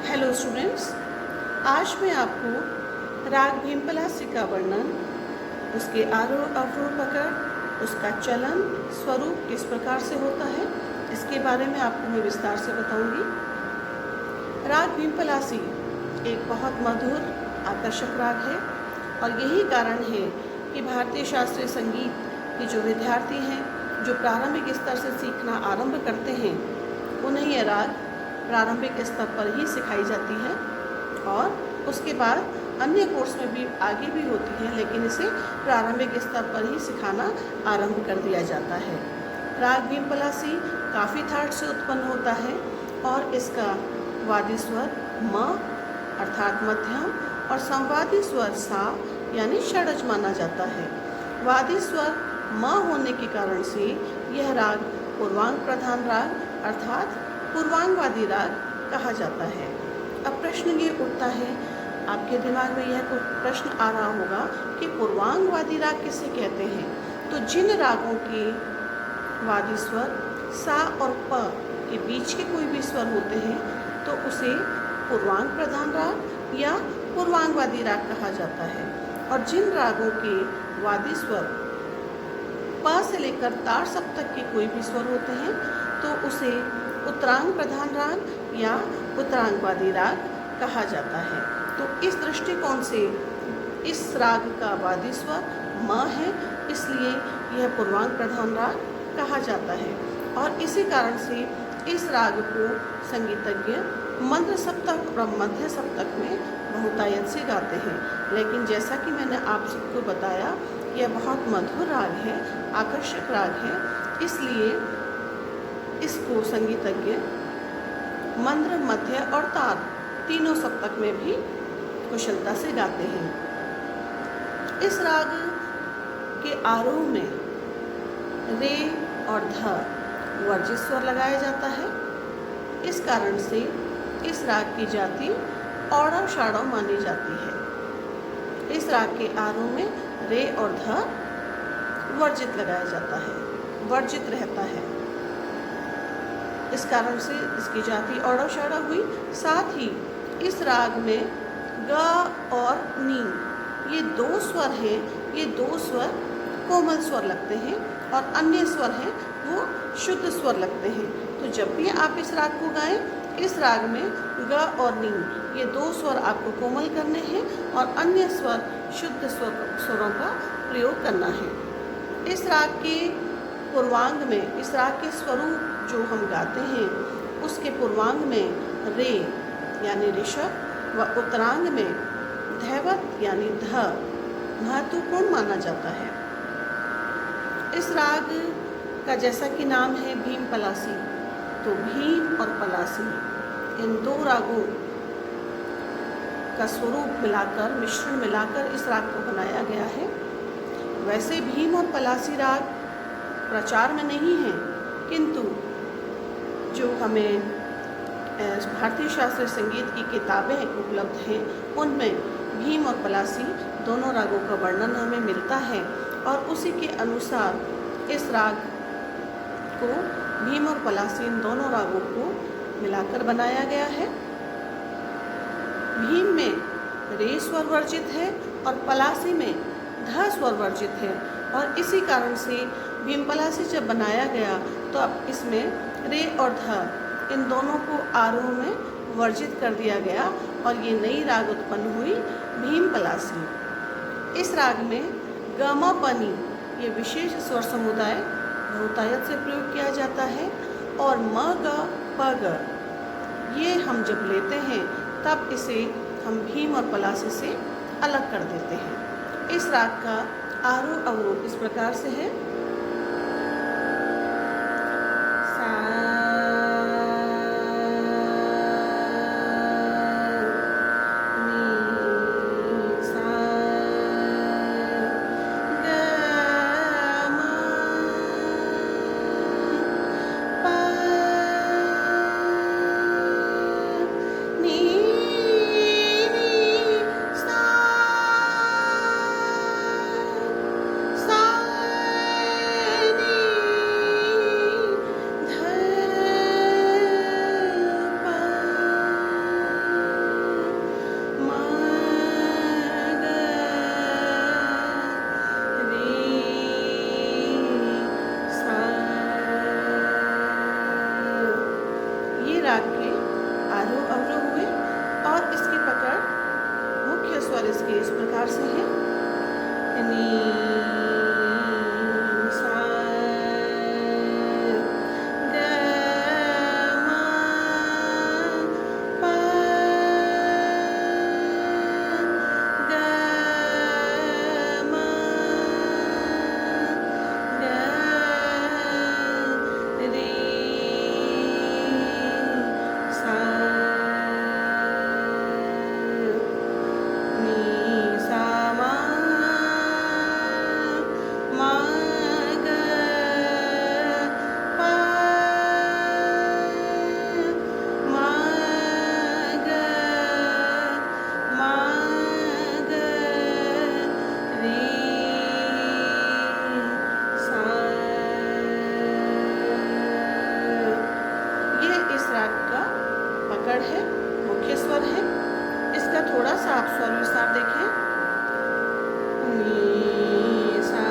Hello students, आज मैं आपको राग भीमपलासी का वर्णन, उसके आरोह अवरोह पकड़, उसका चलन स्वरूप किस प्रकार से होता है, इसके बारे में आपको मैं विस्तार से बताऊंगी। राग भीमपलासी एक बहुत मधुर आकर्षक राग है और यही कारण है कि भारतीय शास्त्रीय संगीत के जो विद्यार्थी हैं, जो प्रारंभिक स्तर से सीखना आरंभ करते हैं, उन्हें यह राग प्रारंभिक स्तर पर ही सिखाई जाती है और उसके बाद अन्य कोर्स में भी आगे भी होती है, लेकिन इसे प्रारंभिक स्तर पर ही सिखाना आरंभ कर दिया जाता है। राग भीमपलासी काफ़ी थाट से उत्पन्न होता है और इसका वादी स्वर म अर्थात मध्यम और संवादी स्वर सा यानी षड्ज माना जाता है। वादी स्वर म होने के कारण से यह राग पूर्वांग प्रधान राग अर्थात पूर्वांगवादी राग कहा जाता है। अब प्रश्न ये उठता है, आपके दिमाग में यह प्रश्न आ रहा होगा कि पूर्वांगवादी राग किसे कहते हैं। तो जिन रागों के वादी स्वर सा और प के बीच के कोई भी स्वर होते हैं तो उसे पूर्वांग प्रधान राग या पूर्वांगवादी राग कहा जाता है। और जिन रागों के वादी स्वर प से लेकर तार सप्तक के कोई भी स्वर होते हैं तो उसे उत्तरांग प्रधान राग या उत्तरांगवादी राग कहा जाता है। तो इस दृष्टिकोण से इस राग का वादी स्वर म है, इसलिए यह पूर्वांग प्रधान राग कहा जाता है और इसी कारण से इस राग को संगीतज्ञ मंद्र सप्तक और मध्य सप्तक में बहुतायत से गाते हैं। लेकिन जैसा कि मैंने आप सबको बताया, यह बहुत मधुर राग है, आकर्षक राग है, इसलिए इसको संगीतज्ञ मंद्र, मध्य और तार तीनों सप्तक में भी कुशलता से गाते हैं। इस राग के आरोह में रे और ध वर्जित स्वर लगाया जाता है। इस कारण से इस राग की जाति औड़व शाड़व मानी जाती है। इस राग के आरोह में रे और ध वर्जित लगाया जाता है, वर्जित रहता है। इस कारण से इसकी जाति औड़व शाड़व हुई। साथ ही इस राग में ग और नी ये दो स्वर हैं, ये दो स्वर कोमल स्वर लगते हैं और अन्य स्वर हैं वो शुद्ध स्वर लगते हैं। तो जब भी आप इस राग को गाएं, इस राग में ग और नी ये दो स्वर आपको कोमल करने हैं और अन्य स्वर शुद्ध स्वरों का प्रयोग करना है। इस राग के पूर्वांग में, इस राग के स्वरूप जो हम गाते हैं उसके पूर्वांग में रे यानी ऋषभ व उत्तरांग में धैवत यानी ध महत्वपूर्ण माना जाता है। इस राग का जैसा कि नाम है भीमपलासी, तो भीम और पलासी इन दो रागों का स्वरूप मिलाकर, मिश्रण मिलाकर इस राग को बनाया गया है। वैसे भीम और पलासी राग प्रचार में नहीं है, किंतु जो हमें भारतीय शास्त्रीय संगीत की किताबें उपलब्ध हैं उनमें भीम और पलासी दोनों रागों का वर्णन हमें मिलता है और उसी के अनुसार इस राग को, भीम और पलासी इन दोनों रागों को मिलाकर बनाया गया है। भीम में रे स्वर वर्जित है और पलासी में ध स्वर वर्जित है और इसी कारण से भीमपलासी जब बनाया गया तो अब इसमें रे और ध इन दोनों को आरोह में वर्जित कर दिया गया और ये नई राग उत्पन्न हुई भीमपलासी। इस राग में ग म प नी ये विशेष स्वर समुदाय बहुतायत से प्रयोग किया जाता है और म ग प ग ये हम जब लेते हैं तब इसे हम भीम और पलासी से अलग कर देते हैं। इस राग का आरोह अवरोह इस प्रकार से है। आरोह अवरोह हुए और इसकी पकड़ मुख्य स्वर इसके इस प्रकार से है। नी सा ग म प ग म ग रे सा नी सा मा ग प मा ग रे सा। ये इस राग का पकड़ है, मुख्य स्वर है। इसका थोड़ा सा आप स्वर विस्तार देखें। नी सा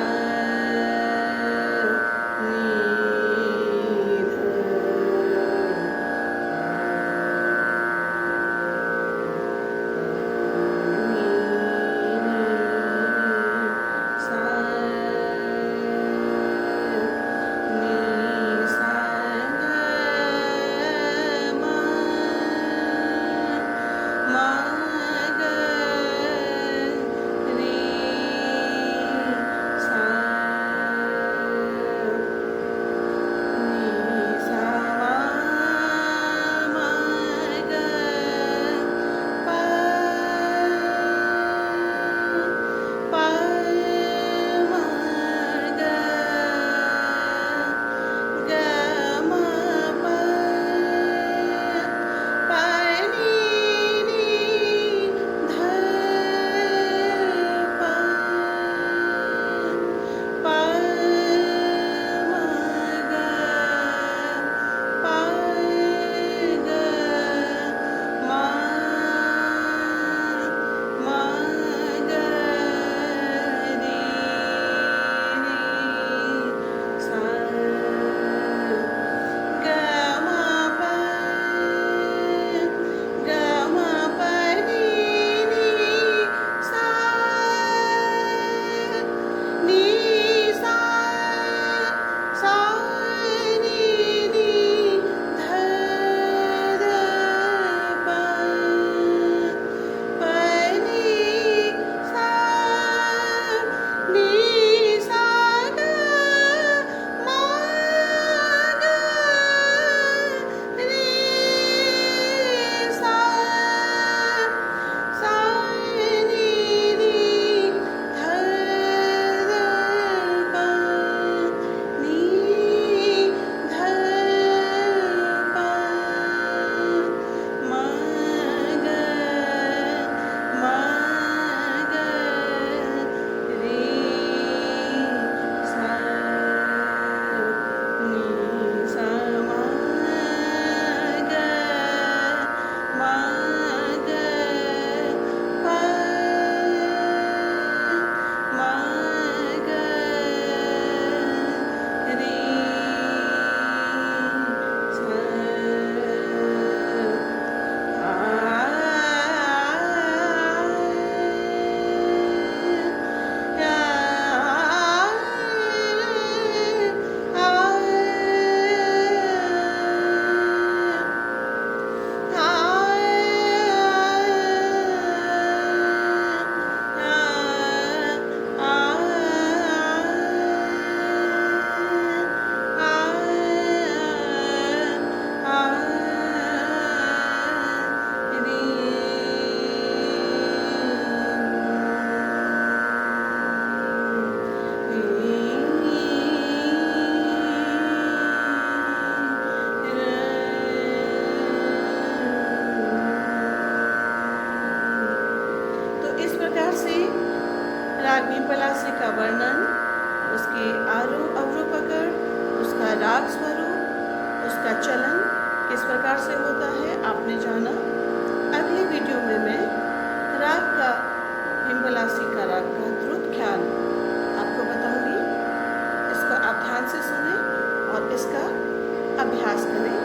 नी सा नी सा ग म ग रे सा नी सा म ग प प म ग ग म प प नी नी ध प प म ग प ग म ग रे सा ग म प ग म प नी नी सा नी सा सा नी नी ध ध प प नी सा नी सा ग म ग रे सा सा नी नी ध ध प नी ध प म ग रे सा नी सा म ग म ग प म ग रे सा। तो इस प्रकार से राग भीमपलासी का वर्णन, उसके आरोह अवरोह पकड़, उसका राग स्वरूप, उसका चलन किस प्रकार से होता है आपने जाना। अगले वीडियो में मैं राग का भीमपलासी का राग का द्रुत ख्याल आपको बताऊंगी। इसको आप ध्यान से सुने और इसका अभ्यास करें।